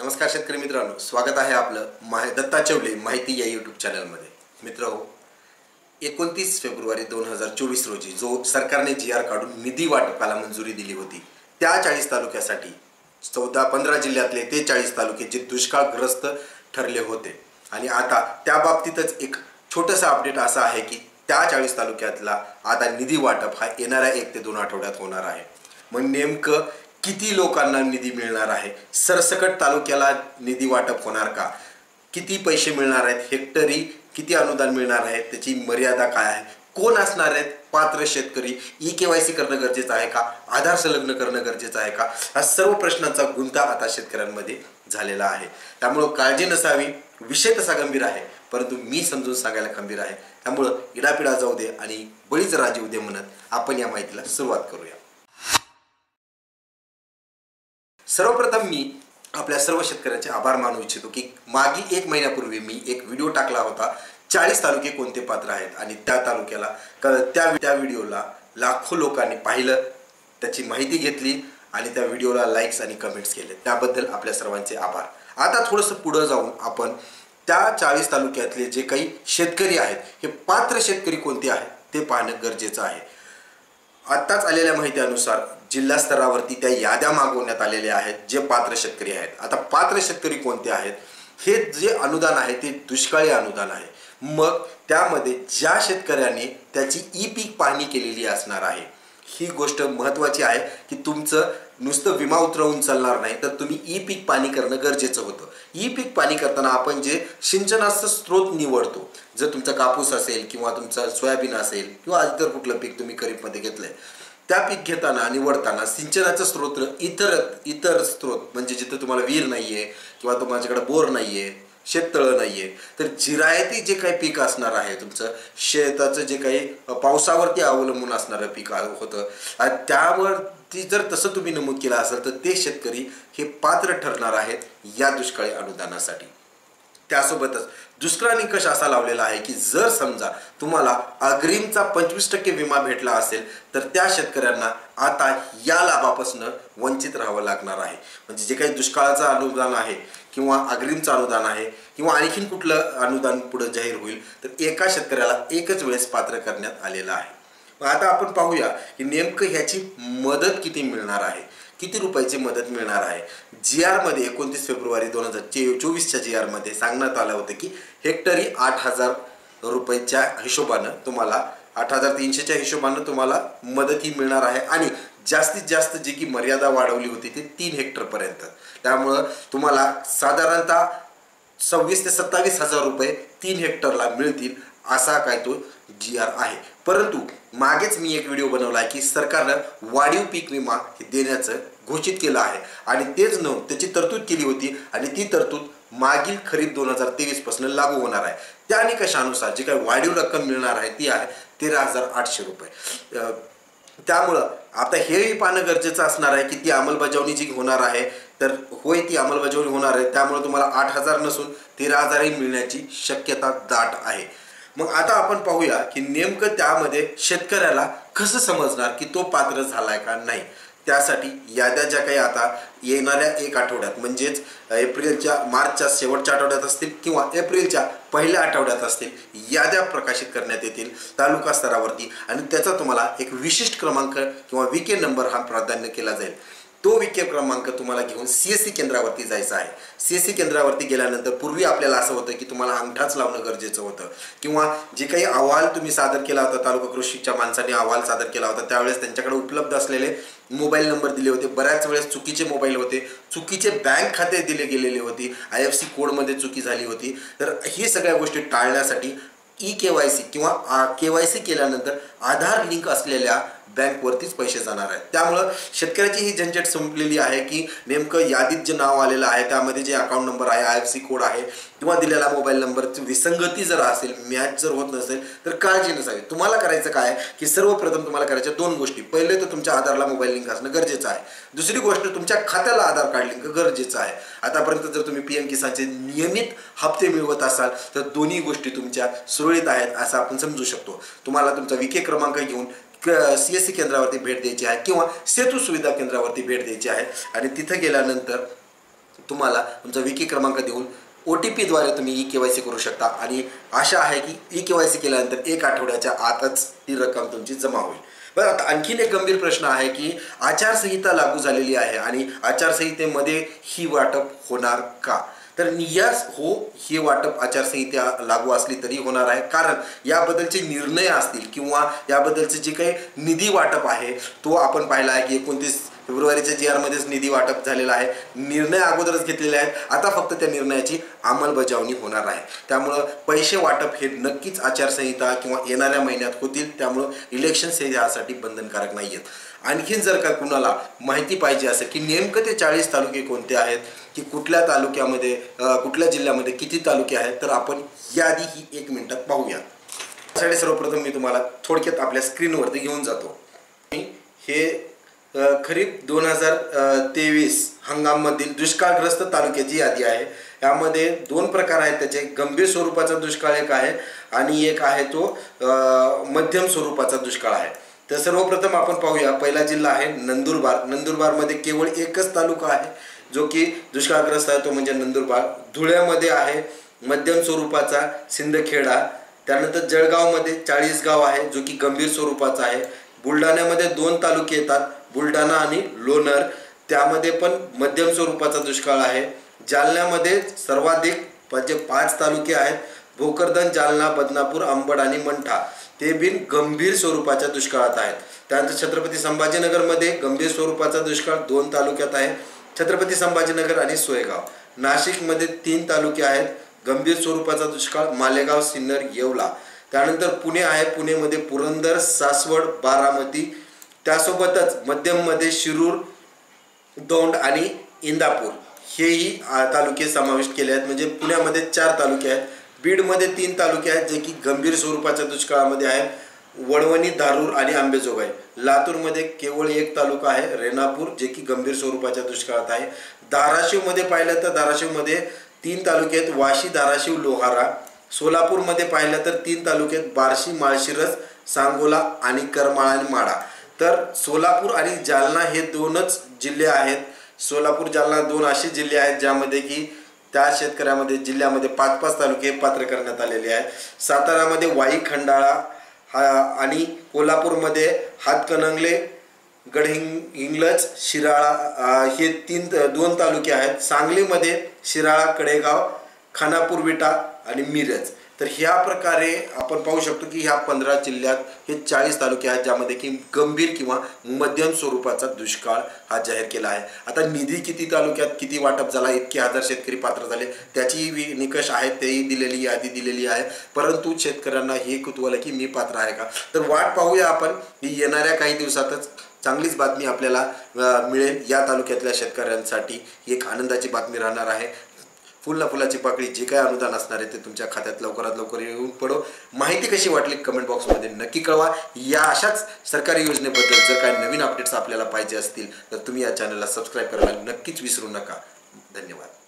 नमस्कार शेतकरी मित्रांनो, स्वागत आहे आपलं दत्ता चवले माहिती या यूट्यूब चॅनलमध्ये। मित्रांनो, 29 फेब्रुवारी 2024 रोजी जो सरकारने GR काढून निधी वाटपाला मंजुरी दिली होती, त्या 40 तालुक्यासाठी 14-15 जिल्ह्यातले ते 40 तालुके जे दुष्काळग्रस्त ठरले होते। आणि आता त्या बाबतीतच एक छोटंसं अपडेट असं आहे की त्या 40 तालुक्यातला आता निधी वाटप हा येणाऱ्या 1 ते 2 आठवड्यात होणार आहे। मग नेमकं किती लोकांना निधी मिळणार आहे, सरसकट तालुक्याला निधी वाटप होणार का, किती पैसे मिळणार आहेत, हेक्टरी किती अनुदान मिळणार आहे, त्याची मर्यादा काय आहे, कोण असणार आहेत पात्र शेतकरी, KYC करणं गरजेचं आहे का, आधार संलग्न करणं गरजेचं आहे का, हा सर्व प्रश्नांचा गुंता आता शेतकऱ्यांमध्ये झालेला आहे। त्यामुळे काळजी नसावी, विषय तसा गंभीर आहे परंतु मी समजून सांगायला खंबीर आहे। त्यामुळे इडापिडा जाऊ दे आणि बळीच राजे उदे म्हणत आपण या माहितीला सुरुवात करूया। सर्वप्रथम मी आपल्या सर्व शेतकऱ्यांचे आभार मानू इच्छितो की मागील 1 महिन्यापूर्वी मी एक व्हिडिओ टाकला होता, 40 तालुके कोणते पात्र आहेत, आणि त्या तालुक्याला त्या व्हिडिओला लाखो लोकांनी पाहिलं, त्याची माहिती घेतली आणि त्या व्हिडिओला लाईक्स आणि कमेंट्स केले, त्याबद्दल आपल्या सर्वांचे आभार। आता थोडंसं पुढे जाऊन आपण त्या 40 तालुक्यातले जे काही शेतकरी आहेत, हे पात्र शेतकरी कोणते आहेत ते पाहणं गरजेचं आहे। आत्ताच आलेल्या माहितीनुसार जिल्हा स्तरावरती त्या याद्या मागवण्यात आलेल्या आहेत जे पात्र शेतकरी आहेत। आता पात्र शेतकरी कोणते आहेत, हे जे अनुदान आहे ते दुष्काळी अनुदान आहे। मग त्यामध्ये ज्या शेतकऱ्याने त्याची पीक पाहणी केलेली असणार आहे, ही गोष्ट महत्त्वाची आहे की तुमचं नुसतं विमा उतरवून चालणार नाही, तर तुम्ही पीक पाहणी करणं गरजेचं होतं। पीक पाहणी करताना आपण जे सिंचनाचा स्रोत निवडतो, जर तुमचा कापूस असेल किंवा तुमचा सोयाबीन असेल किंवा इतर कुठलं पीक तुम्ही खरीपमध्ये घेतलंय, त्या पीक घेताना निवडताना सिंचनाचा स्रोत इतर स्रोत म्हणजे जिथे तुम्हाला विहीर नाहीये किंवा तुमच्याकडे बोर नाहीये, शेततळं नाहीये, तर जिरायती जे काही पीक असणार आहे, तुमचं शेताचं जे काही पावसावरती अवलंबून असणारं पीक होतं, त्यावरती जर तसं तुम्ही नमूद केलं असेल तर ते शेतकरी हे पात्र ठरणार आहेत या दुष्काळी अनुदानासाठी। त्यासोबतच दुसरा निकष असा लावलेला आहे की जर समजा तुम्हाला अग्रिमचा 25% विमा भेटला असेल तर त्या शेतकऱ्यांना आता या लाभापासून वंचित राहावं लागणार आहे। म्हणजे जे काही दुष्काळाचं अनुदान आहे किंवा अग्रिमचं अनुदान आहे किंवा आणखीन कुठलं अनुदान पुढे जाहीर होईल, तर एका शेतकऱ्याला एकच वेळेस पात्र करण्यात आलेलं आहे। आता आपण पाहूया की नेमकं ह्याची मदत किती मिळणार आहे, किती रुपयाची मदत मिळणार आहे। GR मध्ये 29 फेब्रुवारी 2024च्या GR मध्ये सांगण्यात आलं होतं की हेक्टरी 8,000 रुपयाच्या हिशोबानं तुम्हाला 8,300च्या हिशोबानं तुम्हाला मदत ही मिळणार आहे, आणि जास्तीत जास्त जी की मर्यादा वाढवली होती ती 3 हेक्टरपर्यंत। त्यामुळं तुम्हाला साधारणतः 26,000 ते 27,000 रुपये 3 हेक्टरला मिळतील, असा काय तो GR आहे। परंतु मागेच मी एक व्हिडिओ बनवला आहे की सरकारनं वाढीव पीक विमा देण्याचं घोषित केलं आहे, आणि तेच नव्हे त्याची तरतूद केली होती, आणि ती तरतूद मागील खरीप 2023 पासून लागू होणार आहे। त्या निकषानुसार जी काही वाढीव रक्कम मिळणार आहे ती आहे 13,800 रुपये। त्यामुळं आता हेही पाहणं गरजेचं असणार आहे की ती अंमलबजावणी जी होणार आहे, तर होय ती अंमलबजावणी होणार आहे, त्यामुळे तुम्हाला 8,000 नसून 13,000ही मिळण्याची शक्यता दाट आहे। मग आता आपण पाहूया की नेमकं त्यामध्ये शेतकऱ्याला कसं समजणार की तो पात्र झालाय का नाही। त्यासाठी याद्या ज्या काही आता येणाऱ्या 1 आठवड्यात म्हणजेच मार्चच्या शेवटच्या आठवड्यात असतील किंवा एप्रिलच्या पहिल्या आठवड्यात असतील, याद्या प्रकाशित करण्यात येतील तालुका स्तरावरती, आणि त्याचा तुम्हाला एक विशिष्ट क्रमांक किंवा VK नंबर हा प्राधान्य केला जाईल। तो VK क्रमांक तुम्हाला घेऊन CSC केंद्रावरती जायचं आहे। CSC केंद्रावरती गेल्यानंतर पूर्वी आपल्याला असं होतं की तुम्हाला अंगठाच लावणं गरजेचं होतं, किंवा जे काही अहवाल तुम्ही सादर केला होता, तालुका कृषीच्या माणसाने अहवाल सादर केला होता, त्यावेळेस त्यांच्याकडे उपलब्ध असलेले मोबाईल नंबर दिले होते, बऱ्याच वेळेस चुकीचे मोबाईल होते, चुकीचे बँक खाते दिले गेलेले होते, IFC कोडमध्ये चुकी झाली होती। तर ही सगळ्या गोष्टी टाळण्यासाठी KYC किंवा KYC केल्यानंतर आधार लिंक असलेल्या बँकवरतीच पैसे जाणार आहेत। त्यामुळं शेतकऱ्याची ही झंझट संपलेली आहे की नेमकं यादीत जे नाव आलेलं आहे त्यामध्ये जे अकाउंट नंबर आहे, IFC कोड आहे किंवा दिलेला मोबाईल नंबरची विसंगती जर असेल, मॅच जर होत नसेल, तर काळजी नसावी। तुम्हाला करायचं काय की सर्वप्रथम तुम्हाला करायच्या 2 गोष्टी। पहिले तर तुमच्या आधारला मोबाईल लिंक असणं गरजेचं आहे, दुसरी गोष्ट तुमच्या खात्याला आधार कार्ड लिंक गरजेचं आहे। आतापर्यंत जर तुम्ही PM किसानचे नियमित हप्ते मिळवत असाल तर दोन्ही गोष्टी तुमच्या सुरळीत आहेत असं आपण समजू शकतो। तुम्हाला तुमचा VK क्रमांक घेऊन CSC केंद्रावरती भेट द्यायची आहे किंवा सेतू सुविधा केंद्रावरती भेट द्यायची आहे, आणि तिथे गेल्यानंतर तुम्हाला तुमचा विकी क्रमांक देऊन OTP द्वारे तुम्ही EKYC करू शकता आणि आशा आहे की EKYC केल्यानंतर 1 आठवड्याच्या आतच ती रक्कम तुमची जमा होईल। बरं, आता आणखीन एक गंभीर प्रश्न आहे की आचारसंहिता लागू झालेली आहे आणि आचारसंहितेमध्ये ही वाटप होणार का? तर यस हो, हे वाटप आचारसंहिता लागू असली तरी होणार आहे, कारण याबद्दलचे निर्णय असतील किंवा याबद्दलचे जे काही निधी वाटप आहे तो आपण पाहिला आहे की 29 फेब्रुवारीच्या GR मध्येच निधी वाटप झालेला आहे। निर्णय अगोदरच घेतलेले आहेत, आता फक्त त्या निर्णयाची अंमलबजावणी होणार आहे। त्यामुळं पैसे वाटप हे नक्कीच आचारसंहिता किंवा येणाऱ्या महिन्यात होतील, त्यामुळं इलेक्शन्स हे यासाठी बंधनकारक नाही आहेत। आणखीन जर का कुणाला माहिती पाहिजे असेल की नेमकं ते 40 तालुके कोणते आहेत, की कुठल्या तालुक्यामध्ये कुठल्या जिल्ह्यामध्ये किती तालुके आहेत, तर आपण यादी ही 1 मिनिटात पाहूया। त्यासाठी सर्वप्रथम मी तुम्हाला थोडक्यात आपल्या स्क्रीनवरती घेऊन जातो। हे खरीप 2023 हंगाममधील दुष्काळग्रस्त तालुक्याची यादी आहे। यामध्ये 2 प्रकार आहेत त्याचे, गंभीर स्वरूपाचा दुष्काळ एक आहे आणि एक आहे तो मध्यम स्वरूपाचा दुष्काळ आहे। तर सर्वप्रथम आपण पाहूया, पहिला जिल्हा आहे नंदुरबार। नंदुरबारमध्ये केवळ एकच तालुका आहे जो की दुष्काळग्रस्त आहे, तो म्हणजे नंदुरबार। धुळ्यामध्ये आहे मध्यम स्वरूपाचा सिंदखेडा। त्यानंतर जळगावमध्ये 40 गाव आहे जो की गंभीर स्वरूपाचा आहे। बुलढाण्यामध्ये 2 तालुके येतात, बुलढाणा आणि लोणार, त्यामध्ये पण मध्यम स्वरूपाचा दुष्काळ आहे। जालन्यामध्ये सर्वाधिक म्हणजे 5 तालुके आहेत, भोकरदन, जालना, बदनापूर, अंबड आणि मंठा, ते बिन गंभीर स्वरूपाच्या दुष्काळात आहेत। त्यानंतर छत्रपती संभाजीनगरमध्ये गंभीर स्वरूपाचा दुष्काळ 2 तालुक्यात आहे, छत्रपती संभाजीनगर आणि सोयगाव। नाशिकमध्ये 3 तालुके आहेत, गंभीर स्वरूपाचा दुष्काळ, मालेगाव, सिन्नर, येवला। त्यानंतर पुणे आहे, पुणेमध्ये पुरंदर, सासवड, बारामती। त्यासोबतच मध्यममध्ये शिरूर, दौंड आणि इंदापूर हेही तालुके समाविष्ट केले आहेत, म्हणजे पुण्यामध्ये 4 तालुके आहेत। बीडमध्ये 3 तालुके आहेत जे की गंभीर स्वरूपाच्या दुष्काळामध्ये आहेत, वडवणी, धारूर आणि अंबेजोगाई। लातूरमध्ये केवळ 1 तालुका आहे, रेणापूर, जे की गंभीर स्वरूपाच्या दुष्काळात आहे। धाराशिवमध्ये पाहिलं तर धाराशिवमध्ये 3 तालुके आहेत, वाशी, धाराशिव, लोहारा। सोलापूरमध्ये पाहिलं तर 3 तालुके आहेत, बार्शी, माळशिरस, सांगोला आणि करमाळा आणि माढा। तर सोलापूर आणि जालना हे 2च जिल्हे आहेत। सोलापूर, जालना 2 असे जिल्हे आहेत ज्यामध्ये की त्या शेतकऱ्यामध्ये जिल्ह्यामध्ये 5-5 तालुके पात्र करण्यात आलेले आहेत। सातारामध्ये वाई, खंडाळा आणि कोल्हापूरमध्ये हातकणंगले, गडहिंग्लज, शिराळा हे 2 तालुके आहेत। सांगलीमध्ये शिराळा, कडेगाव, खानापूर, विटा आणि मिरज। तर ह्या प्रकारे आपण पाहू शकतो की ह्या 15 जिल्ह्यात हे 40 तालुके आहेत ज्यामध्ये की गंभीर किंवा मध्यम स्वरूपाचा दुष्काळ हा जाहीर केला आहे। आता निधी किती तालुक्यात किती वाटप झाला, इतके हजार शेतकरी पात्र झाले, त्याची निकष आहेत, तेही दिलेली यादी दिलेली आहे, परंतु शेतकऱ्यांना हे कुतूहल आहे की मी पात्र आहे का। तर वाट पाहूया आपण, येणाऱ्या काही दिवसातच चांगलीच बातमी आपल्याला मिळेल। या तालुक्यातल्या शेतकऱ्यांसाठी एक आनंदाची बातमी राहणार आहे। फुलला फुलाची पाकळी जे काय अनुदान असणार आहे ते तुमच्या खात्यात लवकरात लवकर येऊन पडो। माहिती कशी वाटली कमेंट बॉक्समध्ये नक्की कळवा। या अशाच सरकारी योजनेबद्दल जर काही नवीन अपडेट्स आपल्याला पाहिजे असतील तर तुम्ही या चॅनलला सबस्क्राईब करायला नक्कीच विसरू नका। धन्यवाद।